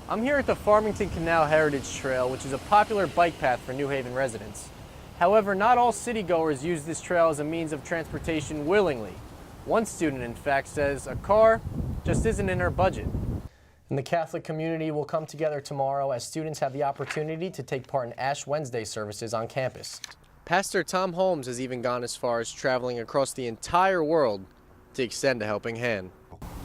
I'm here at the Farmington Canal Heritage Trail, which is a popular bike path for New Haven residents. However, not all city-goers use this trail as a means of transportation willingly. One student, in fact, says a car just isn't in her budget. And the Catholic community will come together tomorrow as students have the opportunity to take part in Ash Wednesday services on campus. Pastor Tom Holmes has even gone as far as traveling across the entire world to extend a helping hand.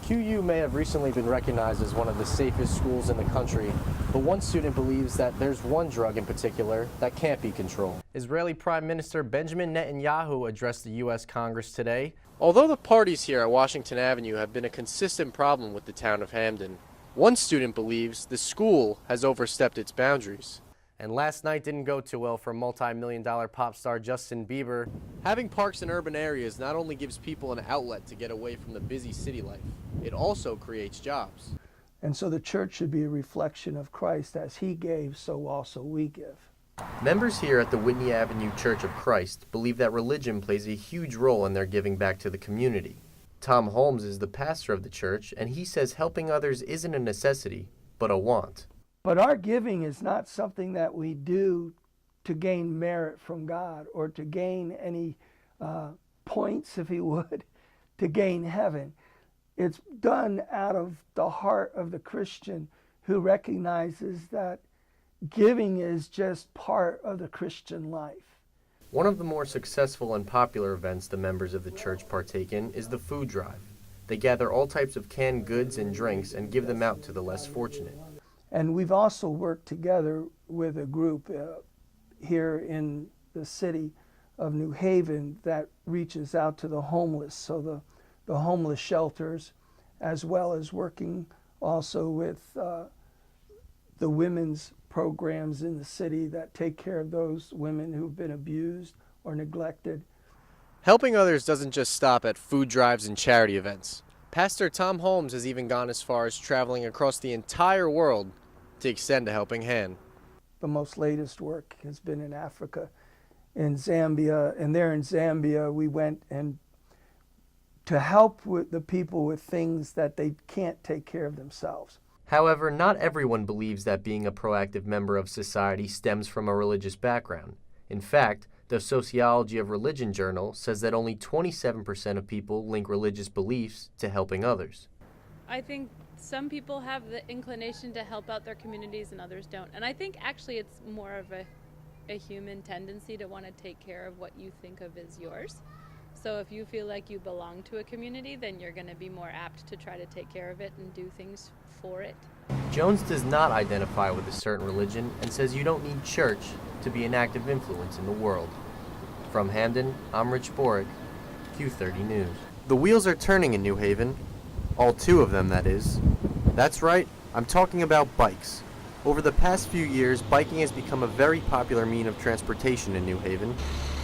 QU may have recently been recognized as one of the safest schools in the country, but one student believes that there's one drug in particular that can't be controlled. Israeli Prime Minister Benjamin Netanyahu addressed the U.S. Congress today. Although the parties here at Washington Avenue have been a consistent problem with the town of Hamden, one student believes the school has overstepped its boundaries. And last night didn't go too well for multi-million-dollar pop star Justin Bieber. Having parks in urban areas not only gives people an outlet to get away from the busy city life, it also creates jobs. And so the church should be a reflection of Christ. As he gave, so also we give. Members here at the Whitney Avenue Church of Christ believe that religion plays a huge role in their giving back to the community. Tom Holmes is the pastor of the church, and he says helping others isn't a necessity, but a want. But our giving is not something that we do to gain merit from God or to gain any points, if you would, to gain heaven. It's done out of the heart of the Christian who recognizes that giving is just part of the Christian life. One of the more successful and popular events the members of the church partake in is the food drive. They gather all types of canned goods and drinks and give them out to the less fortunate. And we've also worked together with a group here in the city of New Haven that reaches out to the homeless, so the homeless shelters, as well as working also with the women's programs in the city that take care of those women who've been abused or neglected. Helping others doesn't just stop at food drives and charity events. Pastor Tom Holmes has even gone as far as traveling across the entire world to extend a helping hand. The most latest work has been in Africa, in Zambia, and there in Zambia we went and to help with the people with things that they can't take care of themselves. However, not everyone believes that being a proactive member of society stems from a religious background. In fact, the Sociology of Religion journal says that only 27% of people link religious beliefs to helping others. I think some people have the inclination to help out their communities and others don't. And I think actually it's more of a human tendency to want to take care of what you think of as yours. So if you feel like you belong to a community, then you're going to be more apt to try to take care of it and do things for it. Jones does not identify with a certain religion and says you don't need church to be an active influence in the world. From Hamden, I'm Rich Borek, Q30 News. The wheels are turning in New Haven. All two of them, that is. That's right, I'm talking about bikes. Over the past few years, biking has become a very popular means of transportation in New Haven.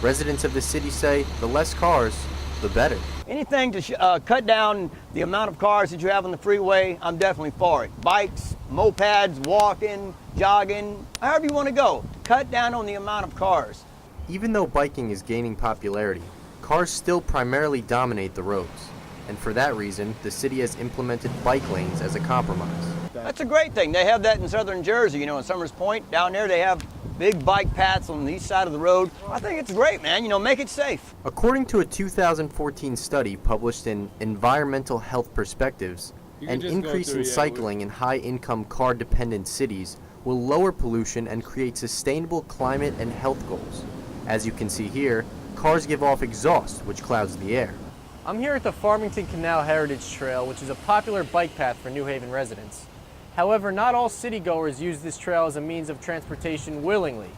Residents of the city say the less cars, the better. Anything to cut down the amount of cars that you have on the freeway, I'm definitely for it. Bikes, mopeds, walking, jogging, however you want to go. Cut down on the amount of cars. Even though biking is gaining popularity, cars still primarily dominate the roads. And for that reason, the city has implemented bike lanes as a compromise. That's a great thing. They have that in southern Jersey, in Summers Point. Down there they have big bike paths on the east side of the road. I think it's great, man. Make it safe. According to a 2014 study published in Environmental Health Perspectives, an increase in cycling in high-income car-dependent cities will lower pollution and create sustainable climate and health goals. As you can see here, cars give off exhaust, which clouds the air. I'm here at the Farmington Canal Heritage Trail, which is a popular bike path for New Haven residents. However, not all city-goers use this trail as a means of transportation willingly.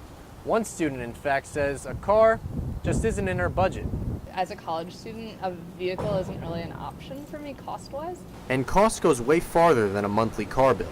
One student, in fact, says a car just isn't in her budget. As a college student, a vehicle isn't really an option for me cost-wise. And cost goes way farther than a monthly car bill.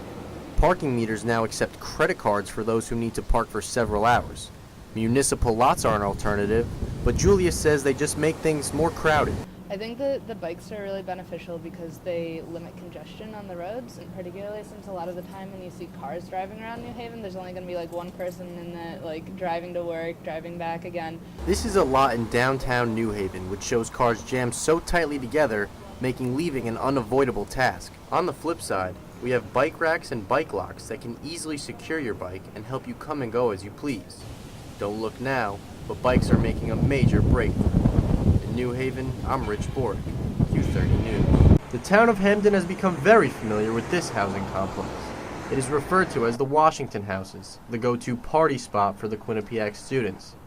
Parking meters now accept credit cards for those who need to park for several hours. Municipal lots are an alternative, but Julia says they just make things more crowded. I think that the bikes are really beneficial because they limit congestion on the roads, and particularly since a lot of the time when you see cars driving around New Haven, there's only going to be one person in the driving to work, driving back again. This is a lot in downtown New Haven, which shows cars jammed so tightly together, making leaving an unavoidable task. On the flip side, We have bike racks and bike locks that can easily secure your bike and help you come and go as you please. Don't look now, but bikes are making a major breakthrough. In New Haven, I'm Rich Borek, Q30 News. The town of Hamden has become very familiar with this housing complex. It is referred to as the Washington Houses, the go-to party spot for the Quinnipiac students.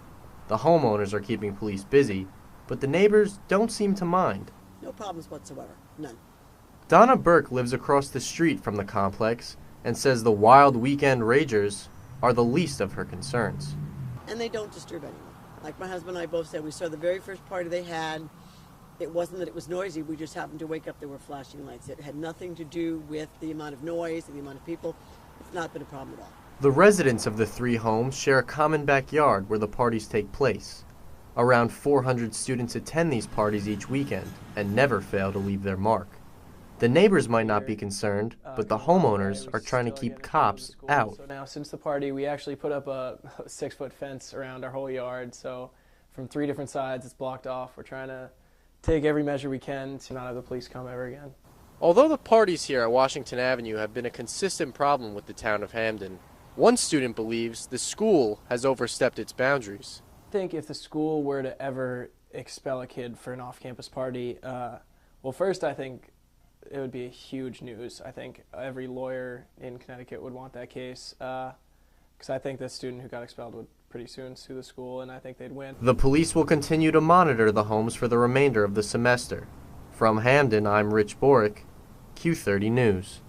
The homeowners are keeping police busy, but the neighbors don't seem to mind. No problems whatsoever, none. Donna Burke lives across the street from the complex and says the wild weekend ragers are the least of her concerns. And they don't disturb anyone. Like my husband and I both said, we saw the very first party they had. It wasn't that it was noisy, we just happened to wake up, there were flashing lights. It had nothing to do with the amount of noise and the amount of people. It's not been a problem at all. The residents of the three homes share a common backyard where the parties take place. Around 400 students attend these parties each weekend and never fail to leave their mark. The neighbors might not be concerned, but the homeowners are trying to keep cops out. So now, since the party, we actually put up a 6-foot fence around our whole yard. So from 3 different sides, it's blocked off. We're trying to take every measure we can to not have the police come ever again. Although the parties here at Washington Avenue have been a consistent problem with the town of Hamden, one student believes the school has overstepped its boundaries. I think if the school were to ever expel a kid for an off-campus party, well, first I think it would be a huge news. I think every lawyer in Connecticut would want that case, because I think the student who got expelled would pretty soon sue the school, and I think they'd win. The police will continue to monitor the homes for the remainder of the semester. From Hamden, I'm Rich Borek, Q30 News.